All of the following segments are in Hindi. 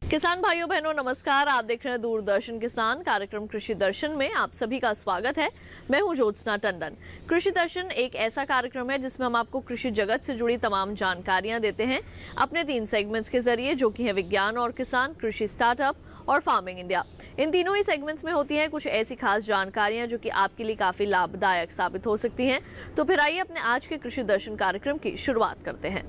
किसान भाइयों बहनों नमस्कार। आप देख रहे हैं दूरदर्शन किसान कार्यक्रम कृषि दर्शन में आप सभी का स्वागत है। मैं हूं ज्योत्सना टंडन। कृषि दर्शन एक ऐसा कार्यक्रम है जिसमें हम आपको कृषि जगत से जुड़ी तमाम जानकारियां देते हैं अपने 3 सेगमेंट्स के जरिए, जो कि है विज्ञान और किसान, कृषि स्टार्टअप और फार्मिंग इंडिया। इन तीनों ही सेगमेंट्स में होती हैं कुछ ऐसी खास जानकारियां जो कि आपके लिए काफी लाभदायक साबित हो सकती हैं। तो फिर आइए अपने आज के कृषि दर्शन कार्यक्रम की शुरुआत करते हैं।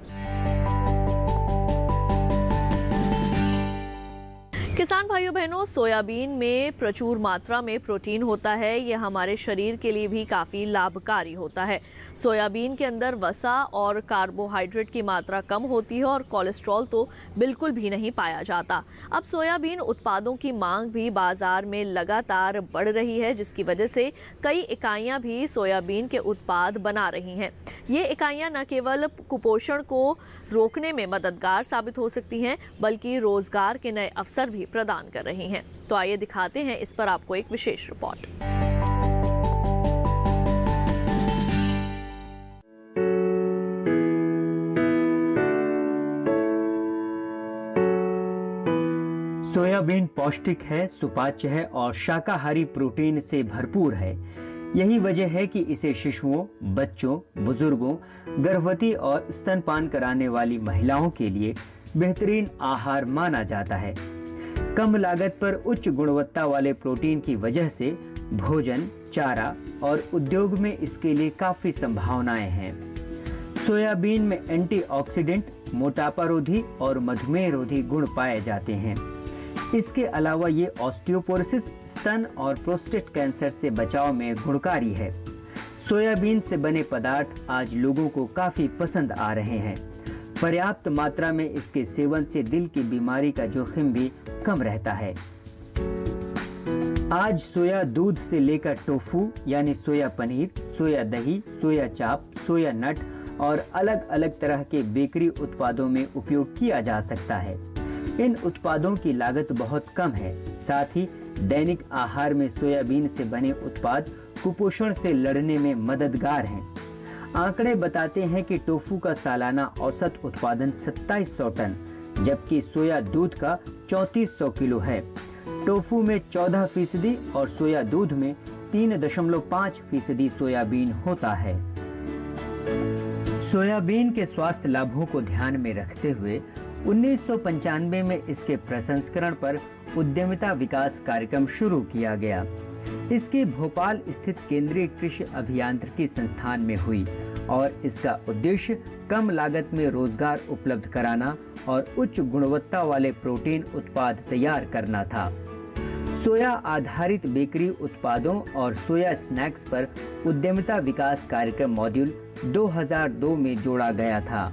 किसान भाइयों बहनों, सोयाबीन में प्रचुर मात्रा में प्रोटीन होता है। यह हमारे शरीर के लिए भी काफ़ी लाभकारी होता है। सोयाबीन के अंदर वसा और कार्बोहाइड्रेट की मात्रा कम होती है और कोलेस्ट्रॉल तो बिल्कुल भी नहीं पाया जाता। अब सोयाबीन उत्पादों की मांग भी बाजार में लगातार बढ़ रही है, जिसकी वजह से कई इकाइयां भी सोयाबीन के उत्पाद बना रही हैं। ये इकाइयां न केवल कुपोषण को रोकने में मददगार साबित हो सकती हैं, बल्कि रोजगार के नए अवसर भी प्रदान कर रही हैं। तो आइए दिखाते हैं इस पर आपको एक विशेष रिपोर्ट। सोयाबीन पौष्टिक है, सुपाच्य है और शाकाहारी प्रोटीन से भरपूर है। यही वजह है कि इसे शिशुओं, बच्चों, बुजुर्गों, गर्भवती और स्तनपान कराने वाली महिलाओं के लिए बेहतरीन आहार माना जाता है। कम लागत पर उच्च गुणवत्ता वाले प्रोटीन की वजह से भोजन, चारा और उद्योग में इसके लिए काफी संभावनाएं हैं। सोयाबीन में एंटीऑक्सीडेंट, मोटापा रोधी और मधुमेह रोधी गुण पाए जाते हैं। इसके अलावा ये ऑस्टियोपोरोसिस, स्तन और प्रोस्टेट कैंसर से बचाव में गुणकारी है। सोयाबीन से बने पदार्थ आज लोगों को काफी पसंद आ रहे हैं। पर्याप्त मात्रा में इसके सेवन से दिल की बीमारी का जोखिम भी कम रहता है। आज सोया दूध से लेकर टोफू यानी सोया पनीर, सोया दही, सोया चाप, सोया नट और अलग अलग तरह के बेकरी उत्पादों में उपयोग किया जा सकता है। इन उत्पादों की लागत बहुत कम है। साथ ही दैनिक आहार में सोयाबीन से बने उत्पाद कुपोषण से लड़ने में मददगार हैं। आंकड़े बताते हैं कि टोफू का सालाना औसत उत्पादन 2700 टन, जबकि सोया दूध का 3400 किलो है। टोफू में 14% और सोया दूध में 3.5% सोयाबीन होता है। सोयाबीन के स्वास्थ्य लाभों को ध्यान में रखते हुए 1995 में इसके प्रसंस्करण पर उद्यमिता विकास कार्यक्रम शुरू किया गया। इसकी भोपाल स्थित केंद्रीय कृषि अभियांत्रिकी संस्थान में हुई और इसका उद्देश्य कम लागत में रोजगार उपलब्ध कराना और उच्च गुणवत्ता वाले प्रोटीन उत्पाद तैयार करना था। सोया आधारित बेकरी उत्पादों और सोया स्नैक्स पर उद्यमिता विकास कार्यक्रम मॉड्यूल 2002 में जोड़ा गया था।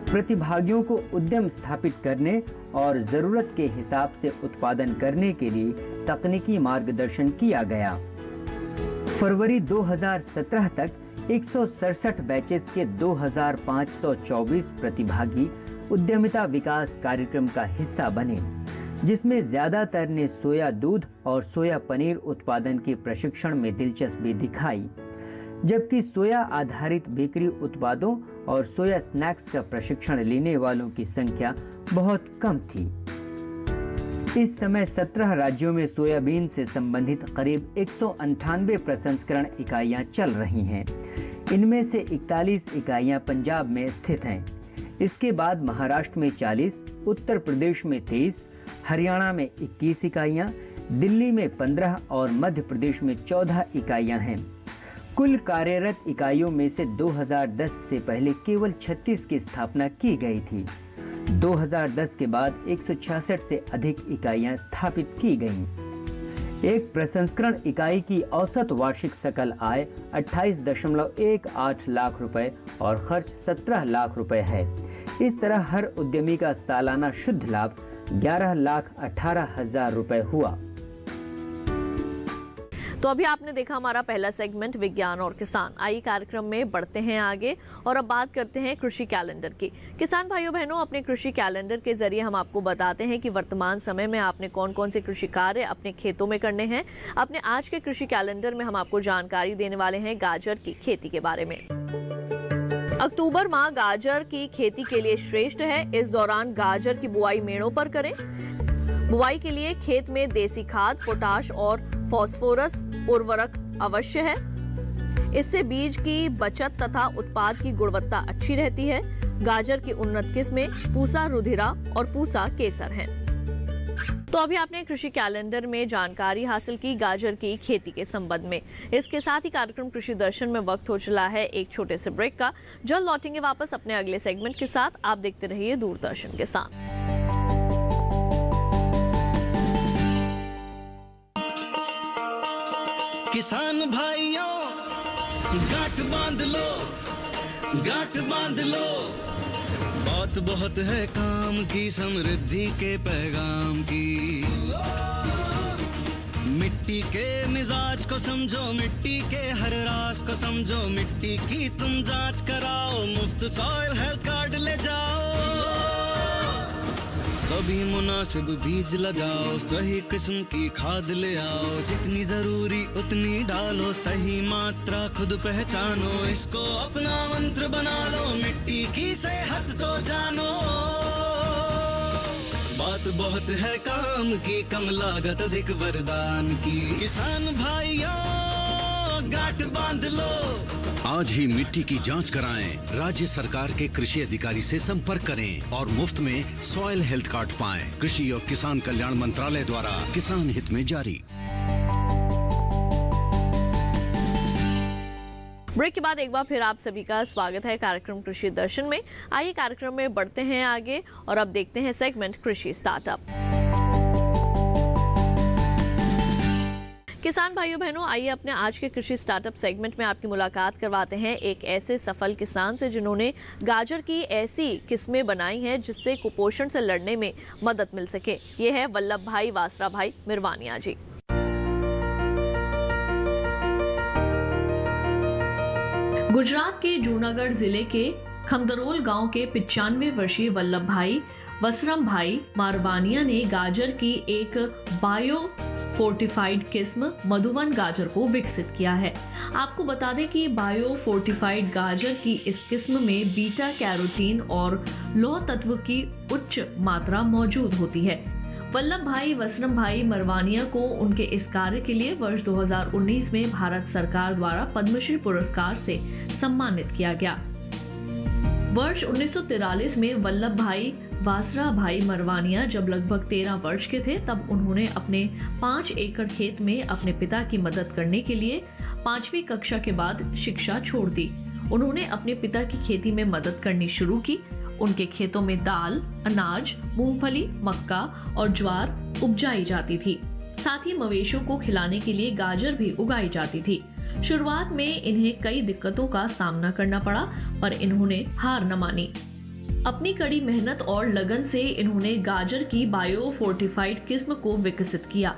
प्रतिभागियों को उद्यम स्थापित करने और जरूरत के हिसाब से उत्पादन करने के लिए तकनीकी मार्गदर्शन किया गया। फरवरी 2017 तक 167 बैचेस के 2524 प्रतिभागी उद्यमिता विकास कार्यक्रम का हिस्सा बने, जिसमें ज्यादातर ने सोया दूध और सोया पनीर उत्पादन के प्रशिक्षण में दिलचस्पी दिखाई, जबकि सोया आधारित बेकरी उत्पादों और सोया स्नैक्स का प्रशिक्षण लेने वालों की संख्या बहुत कम थी। इस समय 17 राज्यों में सोयाबीन से संबंधित करीब 198 प्रसंस्करण इकाइयां चल रही हैं। इनमें से 41 इकाइयां पंजाब में स्थित हैं। इसके बाद महाराष्ट्र में 40, उत्तर प्रदेश में 23, हरियाणा में 21 इकाइयां, दिल्ली में 15 और मध्य प्रदेश में 14 इकाइयां हैं। कुल कार्यरत इकाइयों में से 2010 से पहले केवल 36 की स्थापना की गई थी। 2010 के बाद 166 से अधिक इकाइयां स्थापित की गईं। एक प्रसंस्करण इकाई की औसत वार्षिक सकल आय 28.18 लाख रुपए और खर्च 17 लाख रुपए है। इस तरह हर उद्यमी का सालाना शुद्ध लाभ 11,18,000 रुपए हुआ। तो अभी आपने देखा हमारा पहला सेगमेंट विज्ञान और किसान। आइए कार्यक्रम में बढ़ते हैं आगे और अब बात करते हैं कृषि कैलेंडर की। किसान भाइयों बहनों, अपने कृषि कैलेंडर के जरिए हम आपको बताते हैं कि वर्तमान समय में आपने कौन कौन से कृषि कार्य अपने खेतों में करने हैं। अपने आज के कृषि कैलेंडर में हम आपको जानकारी देने वाले हैं गाजर की खेती के बारे में। अक्टूबर माह गाजर की खेती के लिए श्रेष्ठ है। इस दौरान गाजर की बुआई मेड़ों पर करें। बुआई के लिए खेत में देसी खाद, पोटाश और फास्फोरस उर्वरक अवश्य है। इससे बीज की बचत तथा उत्पाद की गुणवत्ता अच्छी रहती है। गाजर की उन्नत किस्में पूसा रुधिरा और पूसा केसर हैं। तो अभी आपने कृषि कैलेंडर में जानकारी हासिल की गाजर की खेती के संबंध में। इसके साथ ही कार्यक्रम कृषि दर्शन में वक्त हो चला है एक छोटे से ब्रेक का। जल्द लौटेंगे वापस अपने अगले सेगमेंट के साथ। आप देखते रहिए दूरदर्शन के साथ। किसान भाइयों, गांठ बांध लो, गांठ बांध लो। बात बहुत है काम की, समृद्धि के पैगाम की। मिट्टी के मिजाज को समझो, मिट्टी के हर राज को समझो। मिट्टी की तुम जांच कराओ, मुफ्त सॉइल हेल्थ कार्ड ले जाओ। कभी मुनासिब बीज लगाओ, सही किस्म की खाद ले आओ। जितनी जरूरी उतनी डालो, सही मात्रा खुद पहचानो। इसको अपना मंत्र बना लो, मिट्टी की सेहत तो जानो। बात बहुत है काम की, कम लागत अधिक वरदान की। किसान भाइयों, गांठ बांध लो। आज ही मिट्टी की जांच कराएं। राज्य सरकार के कृषि अधिकारी से संपर्क करें और मुफ्त में सॉइल हेल्थ कार्ड पाएं। कृषि और किसान कल्याण मंत्रालय द्वारा किसान हित में जारी। ब्रेक के बाद एक बार फिर आप सभी का स्वागत है कार्यक्रम कृषि दर्शन में। आइए कार्यक्रम में बढ़ते हैं आगे और अब देखते हैं सेगमेंट कृषि स्टार्टअप। किसान भाइयों बहनों, आइए अपने आज के कृषि स्टार्टअप सेगमेंट में आपकी मुलाकात करवाते हैं एक ऐसे सफल किसान से जिन्होंने गाजर की ऐसी किस्में बनाई हैं जिससे कुपोषण से लड़ने में मदद मिल सके। ये है वल्लभ भाई वासरा भाई मिरवानिया जी। गुजरात के जूनागढ़ जिले के खमदरोल गांव के 95 वर्षीय वल्लभ भाई वसरम भाई मारवानिया ने गाजर की एक बायो फोर्टिफाइड किस्म मधुवन गाजर को विकसित किया है। आपको बता दें कि बायो फोर्टिफाइड गाजर की इस किस्म में बीटा कैरोटीन और लौह तत्व की उच्च मात्रा मौजूद होती है। वल्लभ भाई वसरम भाई मरवानिया को उनके इस कार्य के लिए वर्ष 2019 में भारत सरकार द्वारा पद्मश्री पुरस्कार से सम्मानित किया गया। वर्ष 1943 में वल्लभ भाई वासरा भाई मरवानिया जब लगभग 13 वर्ष के थे, तब उन्होंने अपने 5 एकड़ खेत में अपने पिता की मदद करने के लिए 5वीं कक्षा के बाद शिक्षा छोड़ दी। उन्होंने अपने पिता की खेती में मदद करनी शुरू की। उनके खेतों में दाल, अनाज, मूंगफली, मक्का और ज्वार उपजाई जाती थी। साथ ही मवेशियों को खिलाने के लिए गाजर भी उगाई जाती थी। शुरुआत में इन्हें कई दिक्कतों का सामना करना पड़ा, पर इन्होंने हार न मानी। अपनी कड़ी मेहनत और लगन से इन्होंने गाजर की बायो फोर्टिफाइड किस्म को विकसित किया।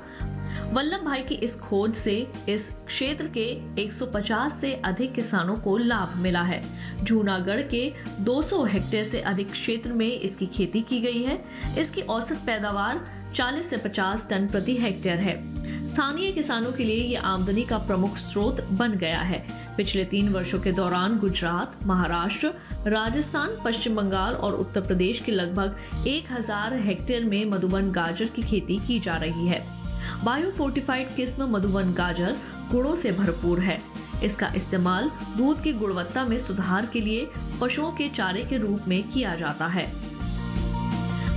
वल्लभ भाई की इस खोज से इस क्षेत्र के 150 से अधिक किसानों को लाभ मिला है। जूनागढ़ के 200 हेक्टेयर से अधिक क्षेत्र में इसकी खेती की गई है। इसकी औसत पैदावार 40 से 50 टन प्रति हेक्टेयर है। स्थानीय किसानों के लिए ये आमदनी का प्रमुख स्रोत बन गया है। पिछले 3 वर्षों के दौरान गुजरात, महाराष्ट्र, राजस्थान, पश्चिम बंगाल और उत्तर प्रदेश के लगभग 1000 हेक्टेयर में मधुवन गाजर की खेती की जा रही है। बायो फोर्टिफाइड किस्म मधुवन गाजर गुणों से भरपूर है। इसका इस्तेमाल दूध की गुणवत्ता में सुधार के लिए पशुओं के चारे के रूप में किया जाता है।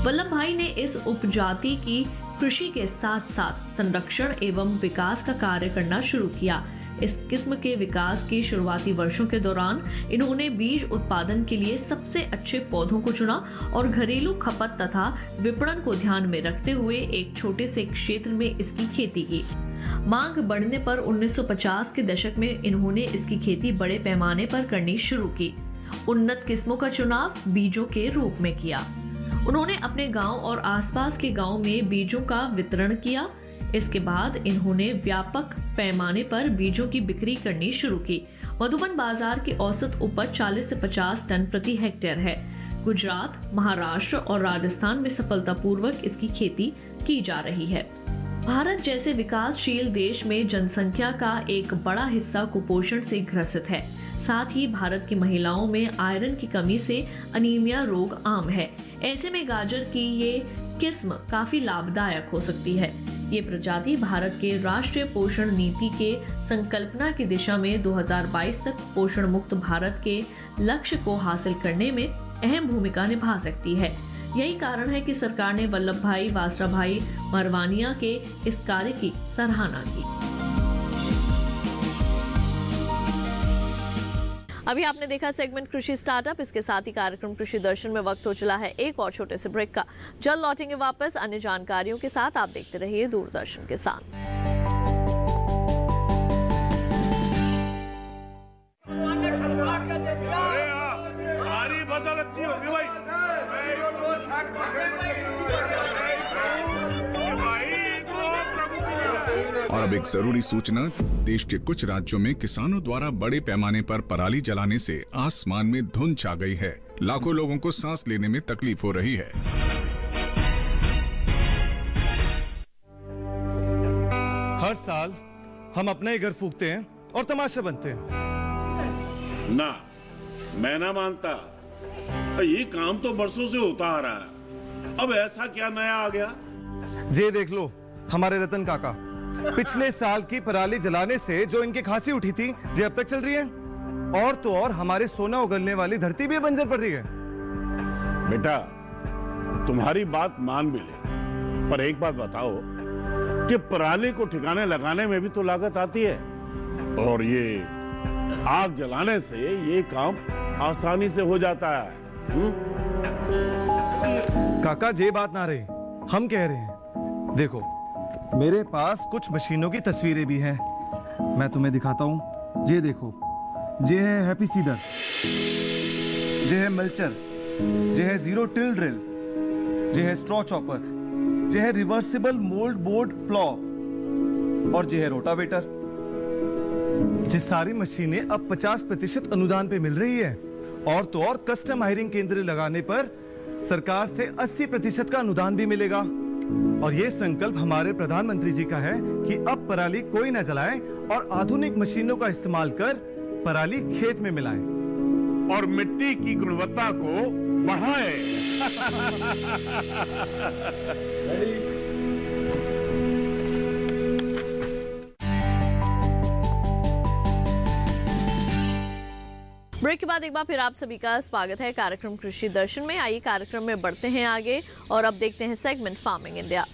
वल्लभ भाई ने इस उपजाति की कृषि के साथ साथ संरक्षण एवं विकास का कार्य करना शुरू किया। इस किस्म के विकास के शुरुआती वर्षों के दौरान इन्होंने बीज उत्पादन के लिए सबसे अच्छे पौधों को चुना और घरेलू खपत तथा विपणन को ध्यान में रखते हुए एक छोटे से क्षेत्र में इसकी खेती की। मांग बढ़ने पर 1950 के दशक में इन्होंने इसकी खेती बड़े पैमाने पर करनी शुरू की। उन्नत किस्मों का चुनाव बीजों के रूप में किया। उन्होंने अपने गांव और आसपास के गांव में बीजों का वितरण किया। इसके बाद इन्होंने व्यापक पैमाने पर बीजों की बिक्री करनी शुरू की। मधुबन बाजार की औसत उपज 40 से 50 टन प्रति हेक्टेयर है। गुजरात, महाराष्ट्र और राजस्थान में सफलतापूर्वक इसकी खेती की जा रही है। भारत जैसे विकासशील देश में जनसंख्या का एक बड़ा हिस्सा कुपोषण से ग्रसित है। साथ ही भारत की महिलाओं में आयरन की कमी से अनीमिया रोग आम है। ऐसे में गाजर की ये किस्म काफी लाभदायक हो सकती है। ये प्रजाति भारत के राष्ट्रीय पोषण नीति के संकल्पना की दिशा में 2022 तक पोषण मुक्त भारत के लक्ष्य को हासिल करने में अहम भूमिका निभा सकती है। यही कारण है कि सरकार ने वल्लभ भाई वासराभाई मरवानिया के इस कार्य की सराहना की। अभी आपने देखा सेगमेंट कृषि स्टार्टअप। इसके साथ ही कार्यक्रम कृषि दर्शन में वक्त हो चला है एक और छोटे से ब्रेक का। जल्द लौटेंगे वापस अन्य जानकारियों के साथ। आप देखते रहिए दूरदर्शन के साथ। सारी फसल अच्छी होगी भाई। और अब एक जरूरी सूचना। देश के कुछ राज्यों में किसानों द्वारा बड़े पैमाने पर पराली जलाने से आसमान में धुंध छा गई है। लाखों लोगों को सांस लेने में तकलीफ हो रही है। हर साल हम अपने ही घर फूकते हैं और तमाशा बनते हैं। ना, मैं ना मानता। ये काम तो बरसों से होता आ रहा है। अब ऐसा क्या नया आ गया? जे देख लो हमारे रतन काका, पिछले साल की पराली जलाने से जो इनकी खांसी उठी थी, जे अब तक चल रही है। और तो और हमारे सोना उगलने वाली धरती भी बंजर पड़ रही है। बेटा, तुम्हारी बात मान भी ले, पर एक बात बताओ कि पराली को ठिकाने लगाने में भी तो लागत आती है, और ये आग जलाने से ये काम आसानी से हो जाता है। काका, जे बात ना रही, हम कह रहे हैं। देखो, मेरे पास कुछ मशीनों की तस्वीरें भी हैं, मैं तुम्हें दिखाता हूं। ये देखो, ये है हैप्पी सीडर, ये है मल्चर, ये है जीरो टिल ड्रिल, ये है स्ट्रॉ चॉपर, ये है रिवर्सिबल मोल्ड बोर्ड प्लॉ, और ये है रोटावेटर। ये सारी मशीनें अब 50% अनुदान पे मिल रही है, और तो और कस्टम हायरिंग केंद्र लगाने पर सरकार से 80% का अनुदान भी मिलेगा। और ये संकल्प हमारे प्रधानमंत्री जी का है कि अब पराली कोई न जलाए और आधुनिक मशीनों का इस्तेमाल कर पराली खेत में मिलाएं और मिट्टी की गुणवत्ता को बढ़ाए। ब्रेक के बाद एक बार फिर आप सभी का स्वागत है कार्यक्रम कृषि दर्शन में। आइए कार्यक्रम में बढ़ते हैं आगे और अब देखते हैं सेगमेंट फार्मिंग इंडिया।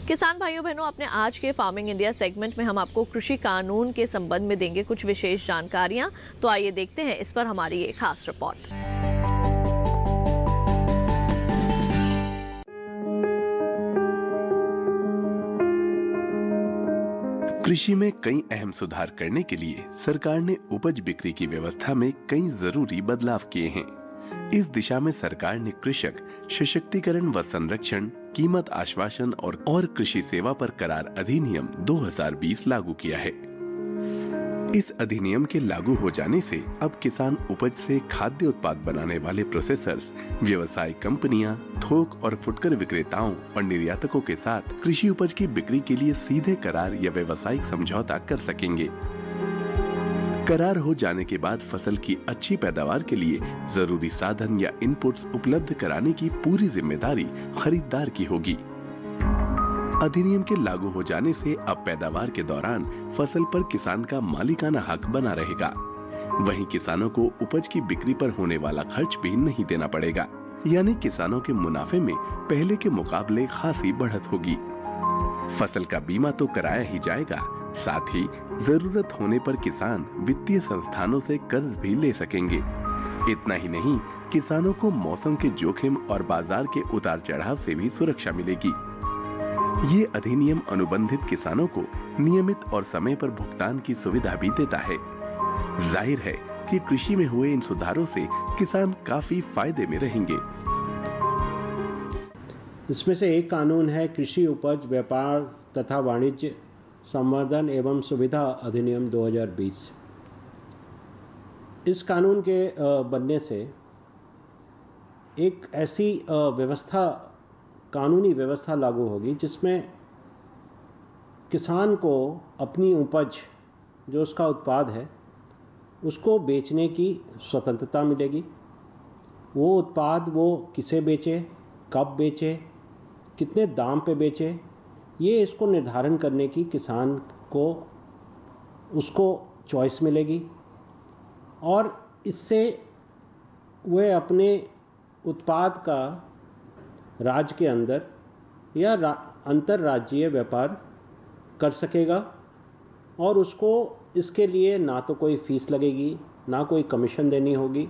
किसान भाइयों बहनों, अपने आज के फार्मिंग इंडिया सेगमेंट में हम आपको कृषि कानून के संबंध में देंगे कुछ विशेष जानकारियां। तो आइए देखते हैं इस पर हमारी एक खास रिपोर्ट। कृषि में कई अहम सुधार करने के लिए सरकार ने उपज बिक्री की व्यवस्था में कई जरूरी बदलाव किए हैं। इस दिशा में सरकार ने कृषक सशक्तिकरण व संरक्षण, कीमत आश्वासन और कृषि सेवा पर करार अधिनियम 2020 लागू किया है। इस अधिनियम के लागू हो जाने से अब किसान उपज से खाद्य उत्पाद बनाने वाले प्रोसेसर्स, व्यवसाय कंपनियां, थोक और फुटकर विक्रेताओं और निर्यातकों के साथ कृषि उपज की बिक्री के लिए सीधे करार या व्यवसायिक समझौता कर सकेंगे। करार हो जाने के बाद फसल की अच्छी पैदावार के लिए जरूरी साधन या इनपुट्स उपलब्ध कराने की पूरी जिम्मेदारी खरीदार की होगी। अधिनियम के लागू हो जाने से अब पैदावार के दौरान फसल पर किसान का मालिकाना हक बना रहेगा। वहीं किसानों को उपज की बिक्री पर होने वाला खर्च भी नहीं देना पड़ेगा, यानी किसानों के मुनाफे में पहले के मुकाबले खासी बढ़त होगी। फसल का बीमा तो कराया ही जाएगा, साथ ही जरूरत होने पर किसान वित्तीय संस्थानों से कर्ज भी ले सकेंगे। इतना ही नहीं, किसानों को मौसम के जोखिम और बाजार के उतार चढ़ाव से भी सुरक्षा मिलेगी। ये अधिनियम अनुबंधित किसानों को नियमित और समय पर भुगतान की सुविधा भी देता है। जाहिर है कि कृषि में हुए इन सुधारों से किसान काफी फायदे में रहेंगे। इसमें से एक कानून है कृषि उपज व्यापार तथा वाणिज्य संवर्धन एवं सुविधा अधिनियम 2020। इस कानून के बनने से एक ऐसी कानूनी व्यवस्था लागू होगी जिसमें किसान को अपनी उपज, जो उसका उत्पाद है, उसको बेचने की स्वतंत्रता मिलेगी। वो उत्पाद वो किसे बेचे, कब बेचे, कितने दाम पे बेचे, ये इसको निर्धारण करने की किसान को उसको चॉइस मिलेगी और इससे वह अपने उत्पाद का राज्य के अंदर या अंतर्राज्यीय व्यापार कर सकेगा और उसको इसके लिए ना तो कोई फीस लगेगी, ना कोई कमीशन देनी होगी।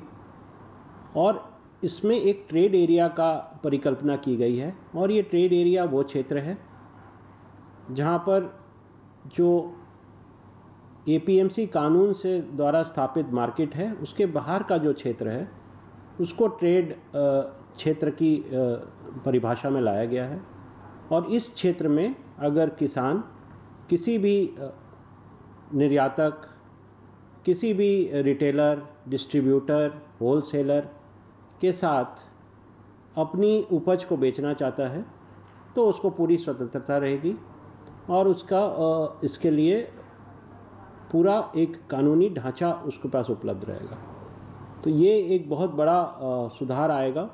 और इसमें एक ट्रेड एरिया का परिकल्पना की गई है और ये ट्रेड एरिया वो क्षेत्र है जहाँ पर जो APMC कानून से द्वारा स्थापित मार्केट है उसके बाहर का जो क्षेत्र है उसको ट्रेड क्षेत्र की परिभाषा में लाया गया है। और इस क्षेत्र में अगर किसान किसी भी निर्यातक, किसी भी रिटेलर, डिस्ट्रीब्यूटर, होलसेलर के साथ अपनी उपज को बेचना चाहता है तो उसको पूरी स्वतंत्रता रहेगी और उसका इसके लिए पूरा एक कानूनी ढांचा उसके पास उपलब्ध रहेगा। तो ये एक बहुत बड़ा सुधार आएगा।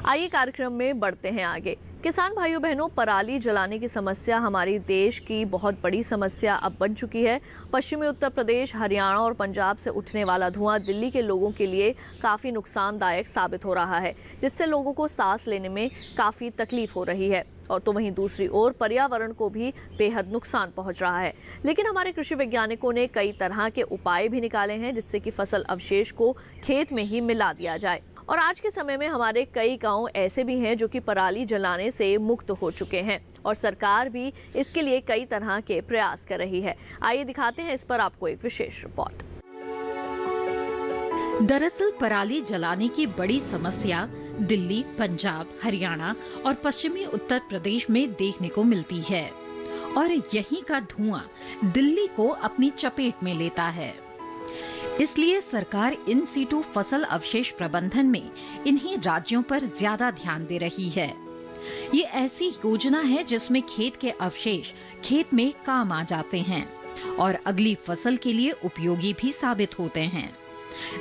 आइए कार्यक्रम में बढ़ते हैं आगे। किसान भाइयों बहनों, पराली जलाने की समस्या हमारी देश की बहुत बड़ी समस्या अब बन चुकी है। पश्चिमी उत्तर प्रदेश, हरियाणा और पंजाब से उठने वाला धुआं दिल्ली के लोगों के लिए काफ़ी नुकसानदायक साबित हो रहा है, जिससे लोगों को सांस लेने में काफ़ी तकलीफ हो रही है और तो वहीं दूसरी ओर पर्यावरण को भी बेहद नुकसान पहुंच रहा है। लेकिन हमारे कृषि वैज्ञानिकों ने कई तरह के उपाय भी निकाले हैं जिससे कि फसल अवशेष को खेत में ही मिला दिया जाए। और आज के समय में हमारे कई गांव ऐसे भी हैं जो कि पराली जलाने से मुक्त हो चुके हैं और सरकार भी इसके लिए कई तरह के प्रयास कर रही है। आइए दिखाते हैं इस पर आपको एक विशेष रिपोर्ट। दरअसल पराली जलाने की बड़ी समस्या दिल्ली, पंजाब, हरियाणा और पश्चिमी उत्तर प्रदेश में देखने को मिलती है और यहीं का धुआं दिल्ली को अपनी चपेट में लेता है। इसलिए सरकार इन सीटू फसल अवशेष प्रबंधन में इन्हीं राज्यों पर ज्यादा ध्यान दे रही है। ये ऐसी योजना है जिसमें खेत के अवशेष खेत में काम आ जाते हैं और अगली फसल के लिए उपयोगी भी साबित होते हैं।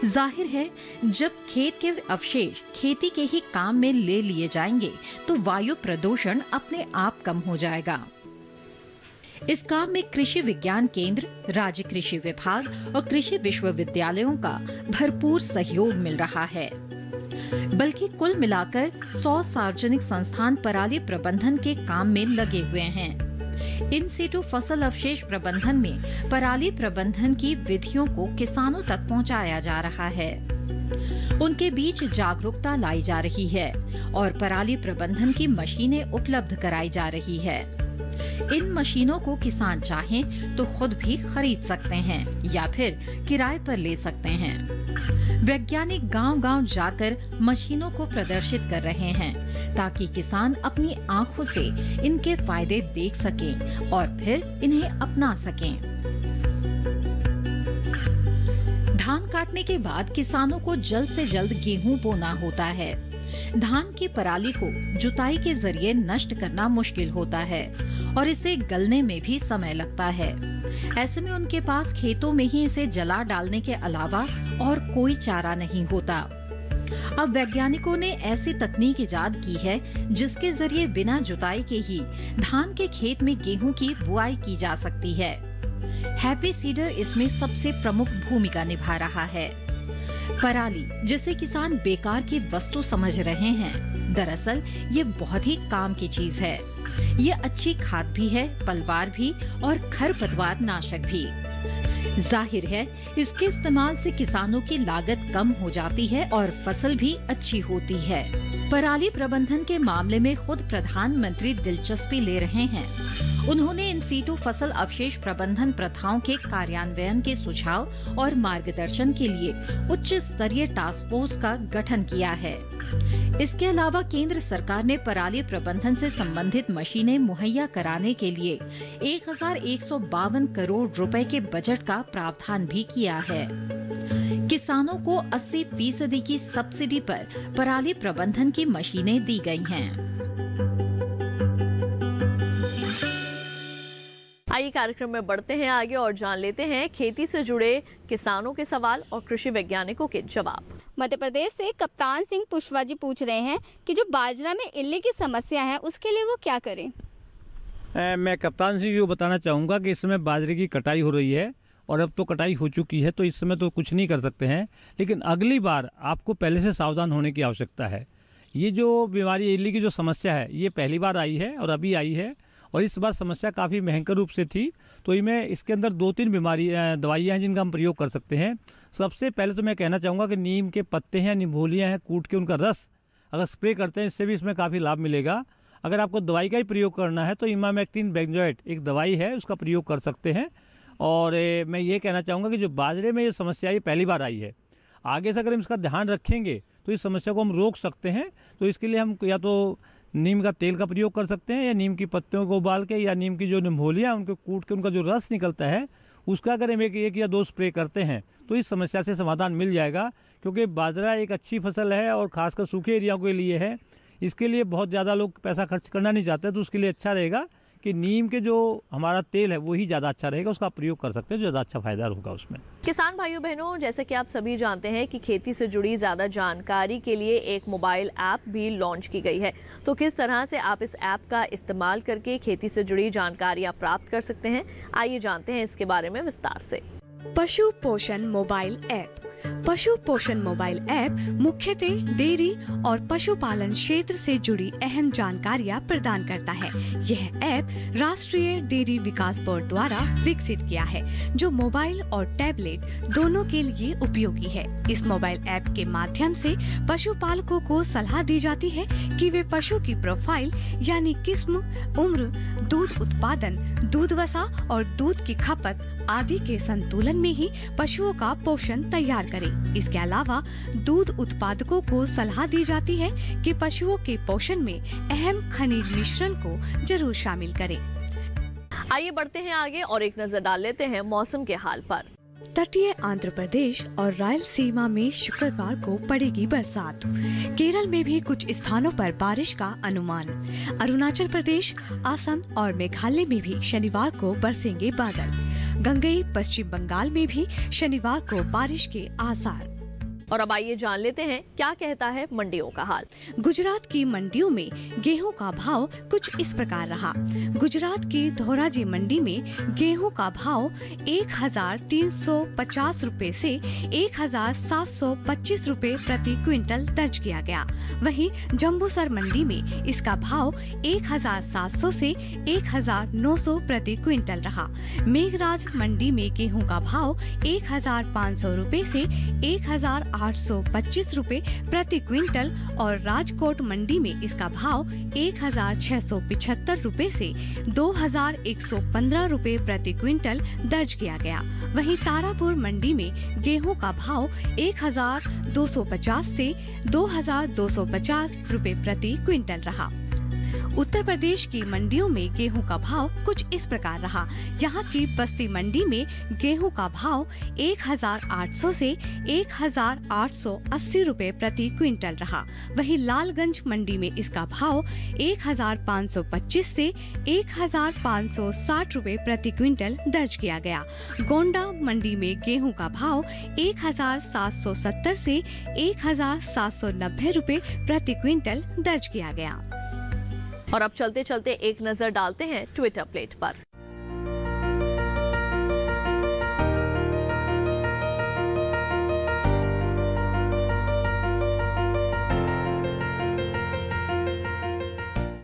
जाहिर है, जब खेत के अवशेष खेती के ही काम में ले लिए जाएंगे तो वायु प्रदूषण अपने आप कम हो जाएगा। इस काम में कृषि विज्ञान केंद्र, राज्य कृषि विभाग और कृषि विश्वविद्यालयों का भरपूर सहयोग मिल रहा है। बल्कि कुल मिलाकर 100 सार्वजनिक संस्थान पराली प्रबंधन के काम में लगे हुए हैं। इन सीटू फसल अवशेष प्रबंधन में पराली प्रबंधन की विधियों को किसानों तक पहुंचाया जा रहा है। उनके बीच जागरूकता लाई जा रही है और पराली प्रबंधन की मशीनें उपलब्ध कराई जा रही है। इन मशीनों को किसान चाहें तो खुद भी खरीद सकते हैं या फिर किराए पर ले सकते हैं। वैज्ञानिक गांव-गांव जाकर मशीनों को प्रदर्शित कर रहे हैं ताकि किसान अपनी आंखों से इनके फायदे देख सकें और फिर इन्हें अपना सकें। धान काटने के बाद किसानों को जल्द से जल्द गेहूं बोना होता है। धान की पराली को जुताई के जरिए नष्ट करना मुश्किल होता है और इसे गलने में भी समय लगता है। ऐसे में उनके पास खेतों में ही इसे जला डालने के अलावा और कोई चारा नहीं होता। अब वैज्ञानिकों ने ऐसी तकनीक इजाद की है जिसके जरिए बिना जुताई के ही धान के खेत में गेहूं की बुआई की जा सकती है। हैप्पी सीडर इसमें सबसे प्रमुख भूमिका निभा रहा है। पराली, जिसे किसान बेकार की वस्तु समझ रहे हैं, दरअसल ये बहुत ही काम की चीज है। ये अच्छी खाद भी है, पलवार भी और खरपतवार नाशक भी। जाहिर है, इसके इस्तेमाल से किसानों की लागत कम हो जाती है और फसल भी अच्छी होती है। पराली प्रबंधन के मामले में खुद प्रधानमंत्री दिलचस्पी ले रहे हैं। उन्होंने इन सीटू फसल अवशेष प्रबंधन प्रथाओं के कार्यान्वयन के सुझाव और मार्गदर्शन के लिए उच्च स्तरीय टास्क फोर्स का गठन किया है। इसके अलावा केंद्र सरकार ने पराली प्रबंधन से संबंधित मशीनें मुहैया कराने के लिए 1152 करोड़ रुपए के बजट का प्रावधान भी किया है। किसानों को 80% की सब्सिडी पर पराली प्रबंधन की मशीनें दी गई हैं। आइए कार्यक्रम में बढ़ते हैं आगे और जान लेते हैं खेती से जुड़े किसानों के सवाल और कृषि वैज्ञानिकों के जवाब। मध्य प्रदेश से कप्तान सिंह पुष्पा जी पूछ रहे हैं कि जो बाजरा में इल्ली की समस्या है उसके लिए वो क्या करें। मैं कप्तान सिंह जी को बताना चाहूँगा कि इस समय बाजरे की कटाई हो रही है और अब तो कटाई हो चुकी है, तो इस समय तो कुछ नहीं कर सकते हैं, लेकिन अगली बार आपको पहले से सावधान होने की आवश्यकता है। ये जो बीमारी इल्ली की जो समस्या है ये पहली बार आई है और अभी आई है, और इस बार समस्या काफ़ी भयंकर रूप से थी। तो इसके अंदर 2-3 दवाइयाँ हैं जिनका हम प्रयोग कर सकते हैं। सबसे पहले तो मैं कहना चाहूँगा कि नीम के पत्ते हैं, निम्बोलियाँ हैं, कूट के उनका रस अगर स्प्रे करते हैं इससे भी इसमें काफ़ी लाभ मिलेगा। अगर आपको दवाई का ही प्रयोग करना है तो इमामेक्टिन बेंजोएट एक दवाई है, उसका प्रयोग कर सकते हैं। और मैं ये कहना चाहूँगा कि जो बाजरे में ये समस्या ये पहली बार आई है, आगे से अगर हम इसका ध्यान रखेंगे तो इस समस्या को हम रोक सकते हैं। तो इसके लिए हम या तो नीम का तेल का प्रयोग कर सकते हैं या नीम की पत्तियों को उबाल के या नीम की जो निम्बोलियाँ उनको कूट के उनका जो रस निकलता है उसका अगर हम एक या 2 स्प्रे करते हैं तो इस समस्या से समाधान मिल जाएगा। क्योंकि बाजरा एक अच्छी फसल है और ख़ासकर सूखे एरियाओं के लिए है, इसके लिए बहुत ज़्यादा लोग पैसा खर्च करना नहीं चाहते, तो उसके लिए अच्छा रहेगा कि नीम के जो हमारा तेल है वो ही ज़्यादा अच्छा रहेगा, उसका प्रयोग कर सकते हैं, ज़्यादा अच्छा फायदा होगा उसमें। किसान भाइयों बहनों, जैसे कि आप सभी जानते हैं कि खेती से जुड़ी ज़्यादा जानकारी के लिए एक मोबाइल ऐप भी लॉन्च की गई है। तो किस तरह से आप इस ऐप का इस्तेमाल करके खेती से जुड़ी जानकारियाँ प्राप्त कर सकते हैं, आइए जानते हैं इसके बारे में विस्तार से। पशु पोषण मोबाइल ऐप। पशु पोषण मोबाइल ऐप मुख्यतः डेयरी और पशुपालन क्षेत्र से जुड़ी अहम जानकारियां प्रदान करता है। यह ऐप राष्ट्रीय डेयरी विकास बोर्ड द्वारा विकसित किया है, जो मोबाइल और टैबलेट दोनों के लिए उपयोगी है। इस मोबाइल ऐप के माध्यम से पशुपालकों को सलाह दी जाती है कि वे पशु की प्रोफाइल यानी किस्म, उम्र, दूध उत्पादन, दूध वसा और दूध की खपत आदि के संतुलन में ही पशुओं का पोषण तैयार करें। इसके अलावा दूध उत्पादकों को सलाह दी जाती है कि पशुओं के पोषण में अहम खनिज मिश्रण को जरूर शामिल करें। आइए बढ़ते हैं आगे और एक नजर डाल लेते हैं मौसम के हाल पर। तटीय आंध्र प्रदेश और रायलसीमा में शुक्रवार को पड़ेगी बरसात। केरल में भी कुछ स्थानों पर बारिश का अनुमान। अरुणाचल प्रदेश, असम और मेघालय में भी शनिवार को बरसेंगे बादल। गंगई पश्चिम बंगाल में भी शनिवार को बारिश के आसार। और अब आइए जान लेते हैं क्या कहता है मंडियों का हाल। गुजरात की मंडियों में गेहूं का भाव कुछ इस प्रकार रहा। गुजरात की धोराजी मंडी में गेहूं का भाव 1350 रुपए से 1725 रुपए प्रति क्विंटल दर्ज किया गया। वहीं जम्बूसर मंडी में इसका भाव 1700 से 1900 प्रति क्विंटल रहा। मेघराज मंडी में गेहूं का भाव 1500 रुपए से 1825 रुपए प्रति क्विंटल और राजकोट मंडी में इसका भाव 1675 रुपए से 2115 रुपए प्रति क्विंटल दर्ज किया गया। वहीं तारापुर मंडी में गेहूं का भाव 1250 से 2250 रुपए प्रति क्विंटल रहा। उत्तर प्रदेश की मंडियों में गेहूं का भाव कुछ इस प्रकार रहा। यहाँ की बस्ती मंडी में गेहूं का भाव 1800 से 1880 रुपए प्रति क्विंटल रहा। वहीं लालगंज मंडी में इसका भाव 1525 से 1560 रुपए प्रति क्विंटल दर्ज किया गया। गोंडा मंडी में गेहूं का भाव 1770 से 1790 रुपए प्रति क्विंटल दर्ज किया गया। और अब चलते चलते एक नजर डालते हैं ट्विटर प्लेट पर।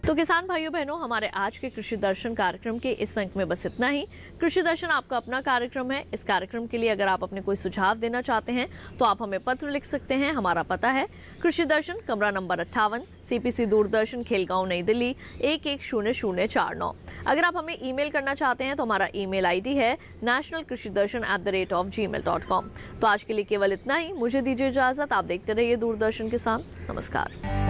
तो किसान भाइयों बहनों, हमारे आज के कृषि दर्शन कार्यक्रम के इस अंक में बस इतना ही। कृषि दर्शन आपका अपना कार्यक्रम है। इस कार्यक्रम के लिए अगर आप अपने कोई सुझाव देना चाहते हैं तो आप हमें पत्र लिख सकते हैं। हमारा पता है कृषि दर्शन, कमरा नंबर 58, CPC दूरदर्शन, खेलगांव, नई दिल्ली 110049। अगर आप हमें ईमेल करना चाहते हैं तो हमारा ईमेल ID है nationalkrishiddarshan@gmail.com। तो आज के लिए केवल इतना ही। मुझे दीजिए इजाजत। आप देखते रहिए दूरदर्शन किसान। नमस्कार।